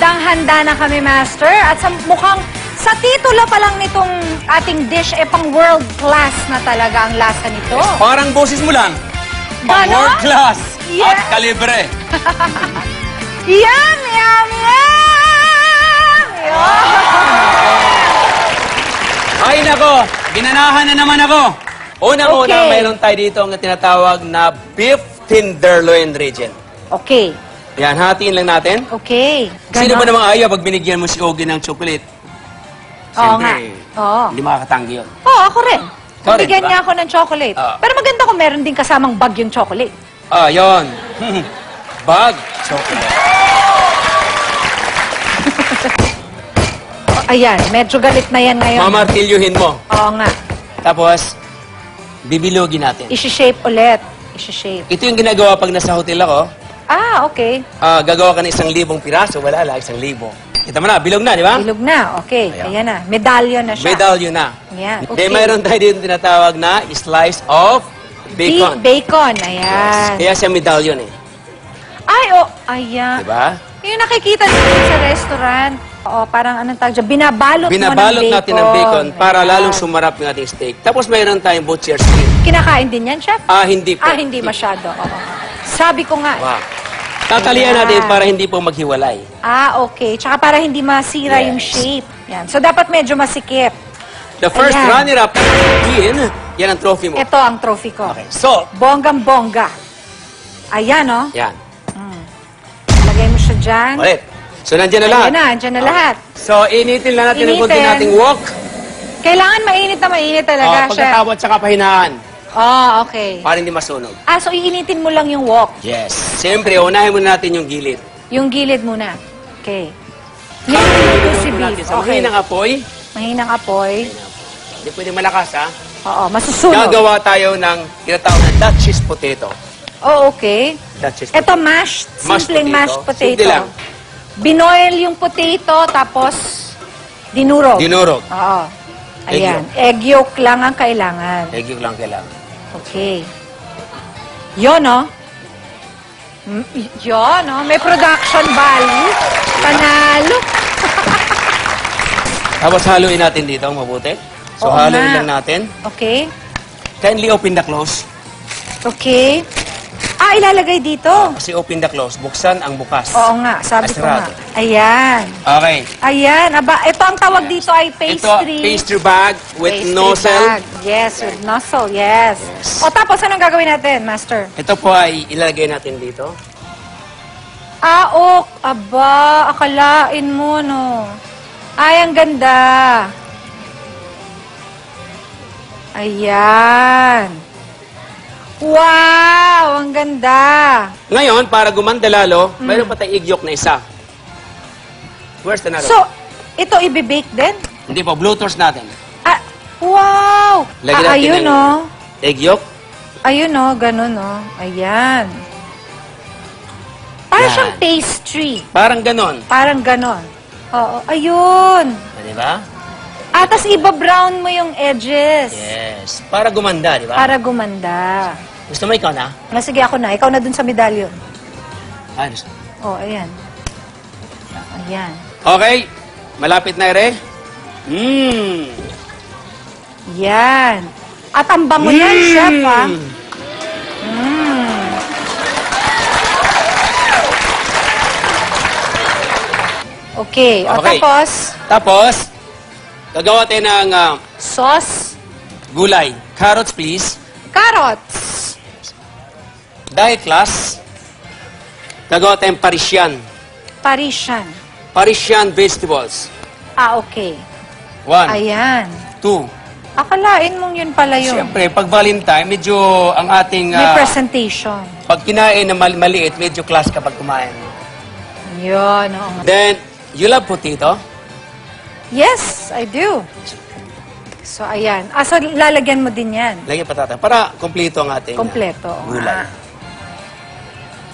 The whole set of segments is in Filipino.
handang-handa na kami, Master. At mukhang sa titulo pa lang nitong ating dish, pang world class na talaga ang lasa nito. Parang boses mo lang. Pang world class at kalibre. Yum, yum, yum! Ay, nako. Ginanahan na naman ako. Una-una, mayroon tayo dito ang tinatawag na beef tenderloin region. Okay. Yan, hatiin lang natin. Okay. Sino ba namang ayaw pag binigyan mo si Ogie ng chocolate? Oo nga. Oo. Hindi makakatanggi yun. Oo, ako rin. Ikaw rin, Bigyan diba? niya ako ng chocolate. Pero maganda kung meron din kasamang bag yung chocolate. Ah, yun. Bag chocolate. Ayan, medyo galit na yan ngayon. Mamartilyuhin mo. Oo nga. Tapos, bibilogin natin. Isi-shape ulit. Isi-shape. Ito yung ginagawa pag nasa hotel ako. Ah, okay. Gagawa ka ng 1,000 piraso. Wala lang, 1,000. Kita mo na, bilog na, di ba? Bilog na, okay. Ayan na. Medallion na siya. Medallion na. Ayan, Okay. okay. Mayroon tayo dito tinatawag na slice of bacon. Bacon, ayan. Kaya siya medallion eh. Ay, ayan. Diba? Yung nakikita natin sa restaurant. Oo, parang anong tawag dyan? Binabalot Binabalot mo ng bacon. natin ng bacon para lalong sumarap yung ating steak. Tapos mayroon tayong butcher's steak. Kinakain din yan, chef? Hindi po. Hindi masyado. Oo. Sabi ko nga. Wow. Tatalian natin para hindi po maghiwalay. Okay. Tsaka para hindi masira yung shape. Yan. So, dapat medyo masikip. The first runner-up in, yan ang trophy mo. Ito ang trophy ko. Okay. So, Bonggang-bongga. Ayan, oh. yan. Lagay mo siya dyan. Ulit. So, nandiyan na lahat. Nandiyan na lahat. So, initin lang natin ang konti nating wok. Kailangan mainit na mainit talaga, chef. Pagkatapos tsaka pahinaan. Okay. Para hindi masunog. So iinitin mo lang yung wok. Yes. Siyempre, unahin muna natin yung gilid. Yung gilid muna. Okay. Yan si beef. Sa mahinang apoy. Mahinang apoy. Hindi pwede malakas, ha? Oo, masusunog. Gagawa tayo ng tinatawag na Dutchess potato. Okay. Dutchess Ito mashed. Simpleng mashed potato. Simple lang. Binoil yung potato, tapos dinurog. Dinurog. Oo. Ayan. Egg yolk lang ang kailangan. Egg yolk lang kailangan. Okay. Yun, no? Yun, no? May production value. Panalo. Tapos haluin natin dito mabuti. So, haluin lang natin. Okay. Kindly open the close. Okay. Ilalagay dito. Kasi open the close. Buksan ang bukas. Oo nga, sabi ko nga. Asrado. Ayan. Okay. Ayan. Ito ang tawag dito ay pastry. Ito, pastry bag with Pastry nozzle. bag. Yes, with nozzle. Yes. Tapos anong gagawin natin, Master? Ito po ay ilalagay natin dito. Akalain mo, no? Ay, ang ganda. Ayan. Wow! Ang ganda! Ngayon, para gumanda lalo, mayroon pa tayong egg yolk na isa. Where's the another? So, ito ibibake din? Hindi po, blue toast natin. Wow! Lagyan natin ayun, ng no? egg yolk. Ayun, no? Ganun, no? Ayan. Parang siyang pastry. Parang ganon. Parang ganon. Oo. Ayun. Di ba? Tas iba-brown mo yung edges. Yes. Para gumanda, di ba? Para gumanda. Gusto mo ikaw na? Sige, ako na. Ikaw na dun sa medallion. Gusto. Ayan. Ayan. Okay. Malapit na, Ere. Yan. At ang bango yan, chef, ha? Okay. Tapos, gagawa tayo ng sauce. gulay. Carrots, please. Carrots. Diet class. Gagawa tayong Parisian. Parisian. Parisian vegetables. Okay. 1. Ayan. 2. Akalain mong yun pala yun. Siyempre, pag Valentine, medyo ang ating... May presentation. Pag kinain na maliit, medyo class kapag kumain. Yun, oo nga. Then, you love potato? Yes, I do. So, ayan. So, lalagyan mo din yan. Lagyan patata. Para kompleto ang ating Kompleto. gulay.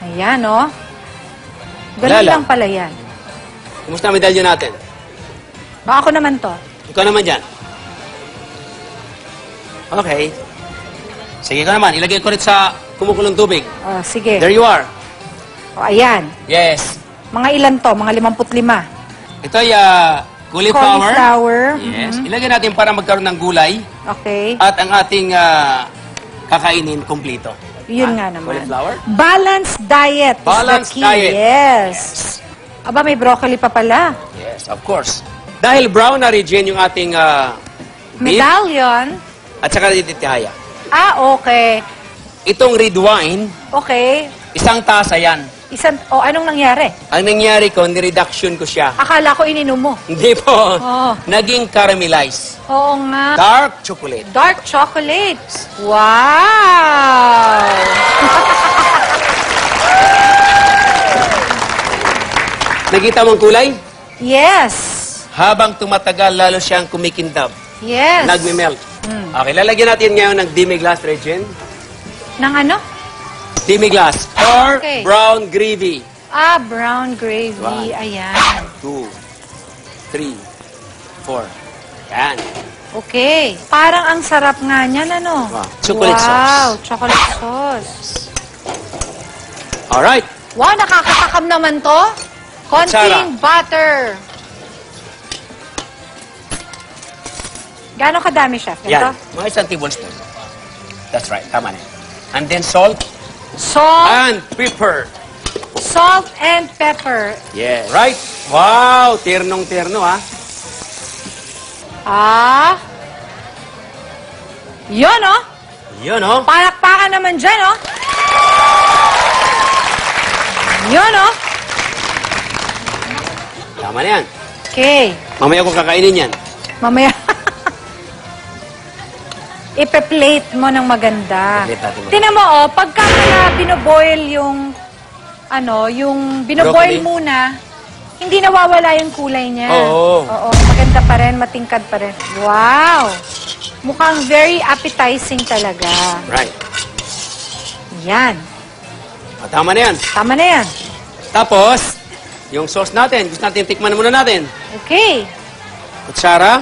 Ayan, oh. Ganun lang pala yan. Kumusta ang medalyo natin? Ako naman to. Ikaw naman dyan. Okay. Sige ka naman. Ilagay ko rin sa kumukulong tubig. Sige. There you are. Ayan. Yes. Mga ilan to? Mga 55. Ito ay cauliflower. Cauliflower. Yes. Ilagay natin para magkaroon ng gulay. Okay. At ang ating kakainin kumplito. Yun nga naman. Cauliflower. Balanced diet Balanced is the key. diet. Yes. Aba, may broccoli pa pala. Yes, of course. Dahil brown na region yung ating beef Medallion. at saka titihaya. Okay. Itong red wine, Okay. isang tasa yan. Anong nangyari? Ang nangyari ko, ni-reduction ko siya. Akala ko ininom mo. Hindi po. Oh. Naging caramelize. Oo nga. Dark chocolate. Dark chocolate. Wow! Nakita mong kulay? Yes. Habang tumatagal, lalo siyang kumikintab. Yes. Nagme-melt. Okay, lalagyan natin ngayon ng demi-glace region. Nang ano? Demi-glace or Okay. brown gravy. Brown gravy. One. Ayan. 2, 3, 4. Yan. Okay. Parang ang sarap nga niyan, ano? Wow. Chocolate sauce. Wow, chocolate sauce. Alright. Wow, nakakatakam naman to. Konting butter. Gano'ng kadami, chef? Yan. Ganito? Mga isang tablespoon. That's right. Tama na. And then salt Salt. and pepper. Salt and pepper. Yes. Right? Wow! Ternong-terno, ha? Yun, oh. Yun, oh. Palakpakan naman dyan, oh. Yun, oh. Tama na yan. Okay. Mamaya ko kakainin yan. Mamaya. Ipe-plate mo ng maganda. I-plate natin maganda. Tinan mo, oh, pagka binoboil yung, yung binoboil Broccoli? muna, hindi nawawala yung kulay niya. Oo. Oo, maganda pa rin, matingkad pa rin. Wow! Mukhang very appetizing talaga. Right. Yan. Tama na yan. Tama na yan. Tapos, yung sauce natin. Gusto natin tikman muna natin. Okay. Kutsara.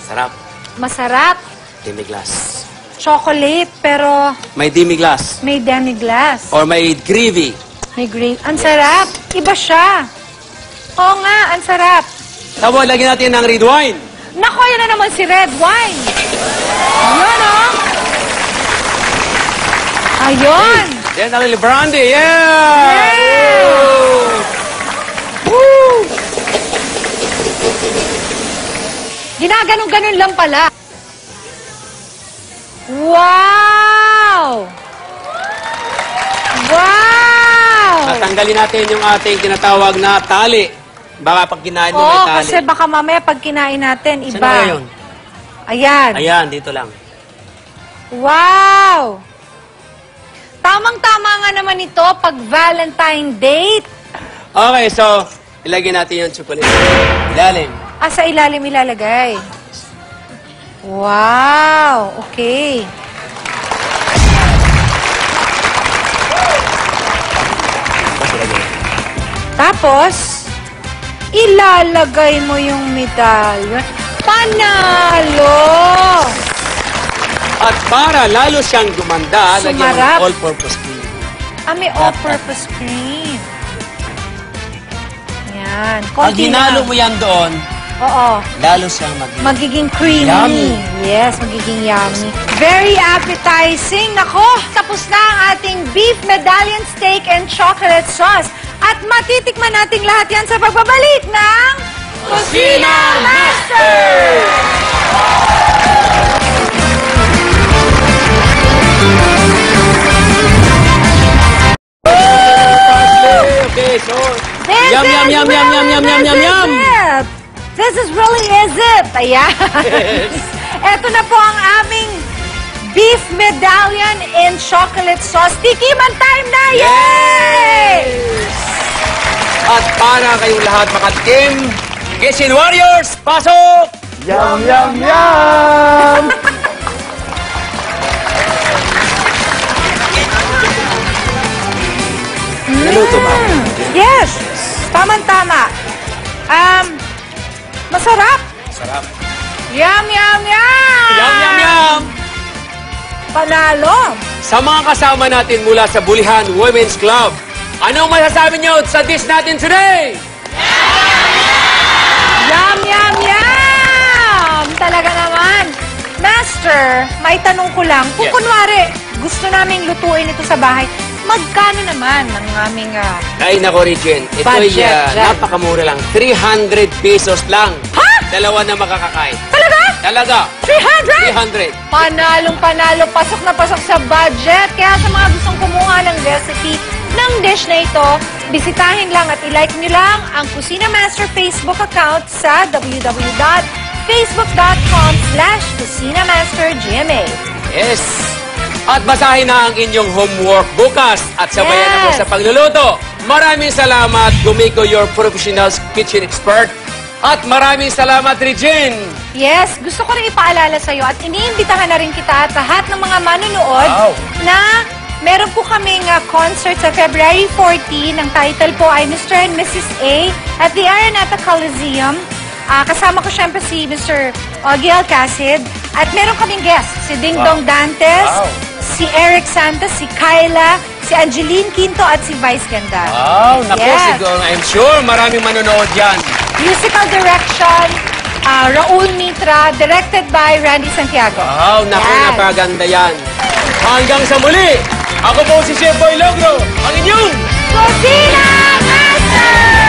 Sarap. Masarap. Demi-glace. Chocolate, pero May demi-glace. may demi-glace. Or may gravy. May green. Ang sarap. Iba siya. Oo nga, ang sarap. Tapos, lagyan natin ng red wine. Nako, yan na naman si red wine. Yun, oh. Ayun. Then, ang brandy. Yeah! Yeah! Woo! Ginaganon-ganon lang pala. Wow! Wow! Tatanggalin natin yung ating tinatawag na tali. Baka pag kinain mo may Oo, tali. kasi baka mamaya pag kinain natin, Saan iba. na yun? Ayan. Ayan, dito lang. Wow! Tamang-tama nga naman ito pag Valentine date. Okay, so, ilagay natin yung chocolate. Ilalim. Sa ilalim ilalagay. Wow! Okay. Tapos, ilalagay mo yung medallion. Panalo! At para lalo siyang gumanda, lagyan mo ng Sumarap. all-purpose cream. May all-purpose cream. Yan. Pag Konti hinalo lang. mo yan doon, Oo. lalo siyang maging. Magiging creamy. Yummy. Yes, magiging yummy. Very appetizing. Nako, tapos na ang ating beef medallion steak and chocolate sauce. At matitikman natin lahat yan sa pagbabalik ng Kusina Master! Okay, so, This yum, yum, is yum, yum, yum, yum, yum, yum, yum. it. This is really is it. Ayan. Ito na po ang aming beef medallion in chocolate sauce. Tikiman time na! Yay! At para kayong lahat makatikim, Kitchen Warriors, pasok! Yum, yum, yum! Naluto ba? Yes. Tama-tama. Masarap. Sarap. Yum, yum, yum! Yum, yum, yum! Panalo! Sa mga kasama natin mula sa Bulihan Women's Club, anong masasabi nyo sa dish natin today? Yum, yum, yum! Talaga naman. Master, may tanong ko lang. Kung Yes. kunwari, gusto naming lutuin ito sa bahay, magkano naman ang aming... Ay, nako, Regine. Ito'y Budget dyan. napakamura lang. 300 pesos lang. Ha? Dalawa na makakakain. Talaga? Talaga. 300? 300. Panalong panalo, pasok na pasok sa budget. Kaya sa mga gustong kumuha ng recipe ng dish na ito, bisitahin lang at ilike nyo lang ang Kusina Master Facebook account sa www.facebook.com/kusinamastergma. Yes. At basahin na ang inyong homework bukas at sabayan ako Yes. sa pagluluto. Maraming salamat, Gumiko, your professional kitchen expert. At maraming salamat, Regine. Yes, gusto ko rin ipaalala sa'yo at iniimbitahan na rin kita at lahat ng mga manunood Wow. na meron po kaming concert sa February 14. Ang title po ay Mr. and Mrs. A at the Araneta Coliseum. Kasama ko syempre si Mr. Ogie Alcacid at meron kaming guest, si Ding Dong Dantes, Wow. si Eric Santos, si Kyla, si Angeline Quinto at si Vice Ganda. Wow, naku, Yes. siguro, I'm sure maraming manonood yan. Musical direction, Raul Mitra, directed by Randy Santiago. Wow, naku, Yan. napaganda yan. Hanggang sa muli, ako po si Chef Boy Logro, ang inyong Kusina Master!